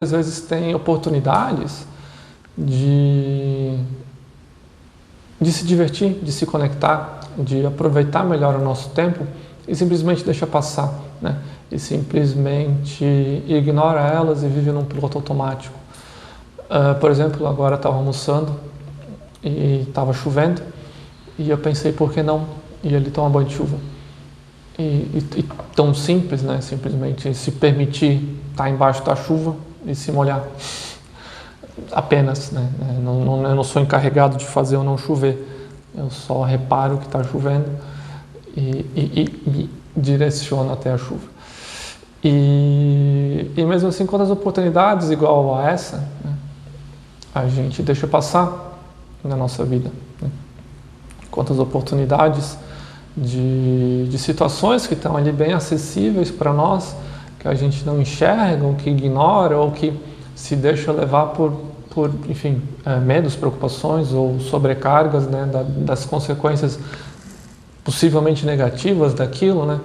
às vezes tem oportunidades de se divertir, de se conectar, de aproveitar melhor o nosso tempo e simplesmente deixa passar, né? E simplesmente ignora elas e vive num piloto automático. Por exemplo, agora estava almoçando e estava chovendo e eu pensei, por que não ir ali tomar banho de chuva? E tão simples, né? Simplesmente se permitir estar embaixo da chuva e se molhar. Apenas, né? Eu não sou encarregado de fazer ou não chover. Eu só reparo que está chovendo e me direciono até a chuva. E mesmo assim, quantas oportunidades igual a essa, né, a gente deixa passar na nossa vida, né? Quantas oportunidades de situações que estão ali bem acessíveis para nós, que a gente não enxerga, ou que ignora, ou que se deixa levar por enfim, medos, preocupações ou sobrecargas, né, das consequências possivelmente negativas daquilo, né?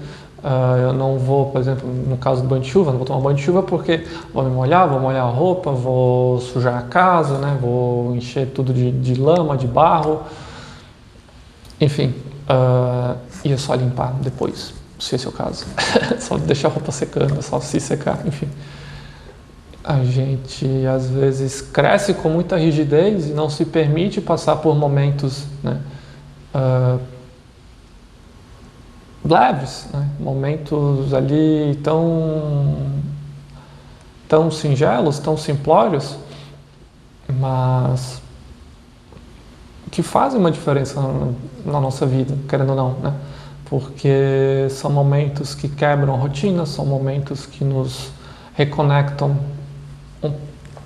Eu não vou, por exemplo, no caso do banho de chuva, não vou tomar banho de chuva porque vou me molhar, vou molhar a roupa, vou sujar a casa, né? Vou encher tudo de lama, de barro, enfim, e é só limpar depois, se esse é o caso. Só deixar a roupa secando, é só se secar, enfim. A gente às vezes cresce com muita rigidez e não se permite passar por momentos, né, leves, né, momentos ali tão singelos, tão simplórios, mas que fazem uma diferença na nossa vida, querendo ou não, né? Porque são momentos que quebram a rotina, são momentos que nos reconectam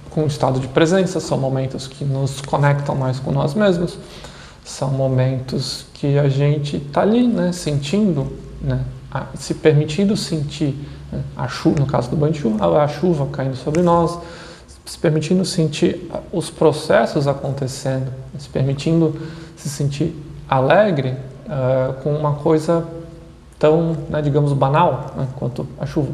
com o estado de presença, são momentos que nos conectam mais com nós mesmos, são momentos que a gente está ali, né, sentindo, né, se permitindo sentir, né, a chuva, no caso do banho de chuva, a chuva caindo sobre nós, se permitindo sentir os processos acontecendo, se permitindo se sentir alegre com uma coisa tão, né, digamos, banal, né, quanto a chuva.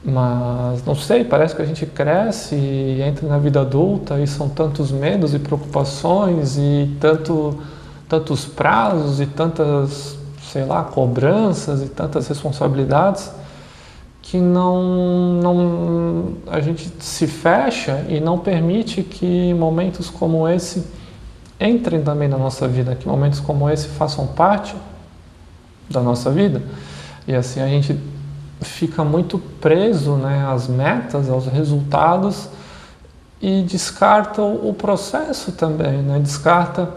Mas, não sei, parece que a gente cresce e entra na vida adulta e são tantos medos e preocupações e tantos prazos e tantas, sei lá, cobranças e tantas responsabilidades que a gente se fecha e não permite que momentos como esse entrem também na nossa vida, que momentos como esse façam parte da nossa vida. E assim a gente fica muito preso, né, às metas, aos resultados e descarta o processo também, né? Descarta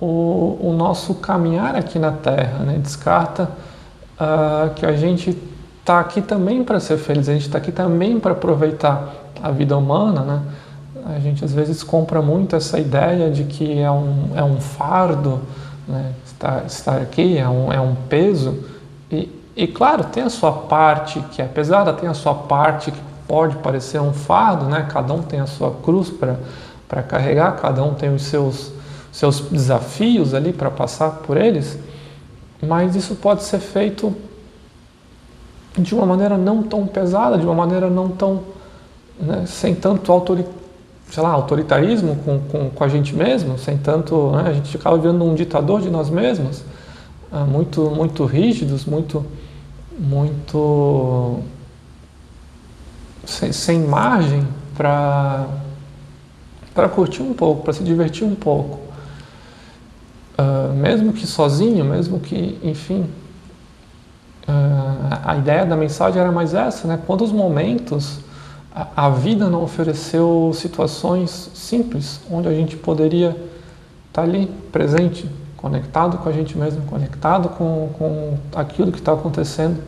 o nosso caminhar aqui na Terra, né? Descarta que a gente está aqui também para ser feliz, a gente está aqui também para aproveitar a vida humana, né? A gente às vezes compra muito essa ideia de que é um fardo, né? Estar aqui é um peso e claro, tem a sua parte que é pesada, tem a sua parte que pode parecer um fardo, né? Cada um tem a sua cruz para carregar, cada um tem os seus desafios ali para passar por eles, mas isso pode ser feito de uma maneira não tão pesada, de uma maneira não tão, né, sem tanto autoritarismo com a gente mesmo, sem tanto, né, a gente acaba virando um ditador de nós mesmos, muito rígidos, muito sem margem para curtir um pouco, para se divertir um pouco, mesmo que sozinho, mesmo que, enfim, a ideia da mensagem era mais essa, né? Quantos momentos a vida não ofereceu situações simples onde a gente poderia estar ali presente, conectado com a gente mesmo, conectado com aquilo que está acontecendo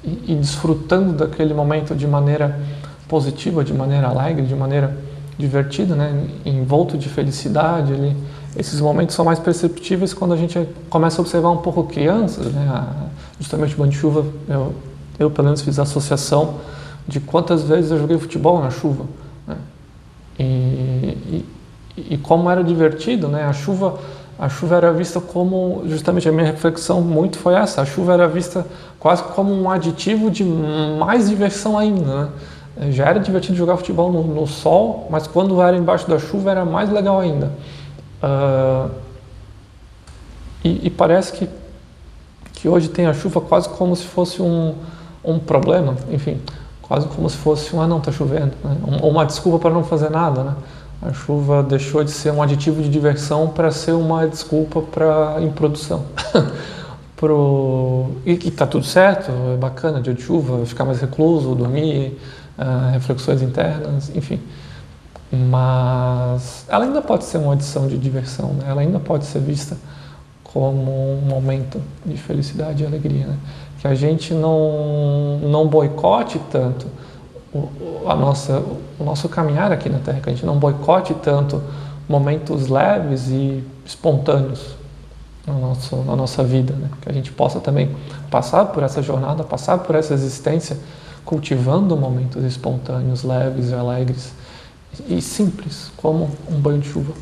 e desfrutando daquele momento de maneira positiva, de maneira alegre, de maneira divertida, né? Envolto de felicidade ali. Esses momentos são mais perceptíveis quando a gente começa a observar um pouco crianças, né? Justamente o banho de chuva, eu pelo menos fiz a associação de quantas vezes eu joguei futebol na chuva, né? E como era divertido, né? A chuva era vista como, justamente a minha reflexão muito foi essa, a chuva era vista quase como um aditivo de mais diversão ainda, né? Já era divertido jogar futebol no sol, mas quando era embaixo da chuva era mais legal ainda. E parece que hoje tem a chuva quase como se fosse um problema, enfim, quase como se fosse não, está chovendo, né? Uma desculpa para não fazer nada, né? A chuva deixou de ser um aditivo de diversão para ser uma desculpa para improdução. E que está tudo certo, é bacana, dia de chuva, ficar mais recluso, dormir, reflexões internas, enfim. Mas ela ainda pode ser uma adição de diversão, né? Ela ainda pode ser vista como um momento de felicidade e alegria, né? Que a gente não boicote tanto o nosso caminhar aqui na Terra, que a gente não boicote tanto momentos leves e espontâneos na nossa vida, né? Que a gente possa também passar por essa jornada, passar por essa existência, cultivando momentos espontâneos, leves e alegres e simples, como um banho de chuva.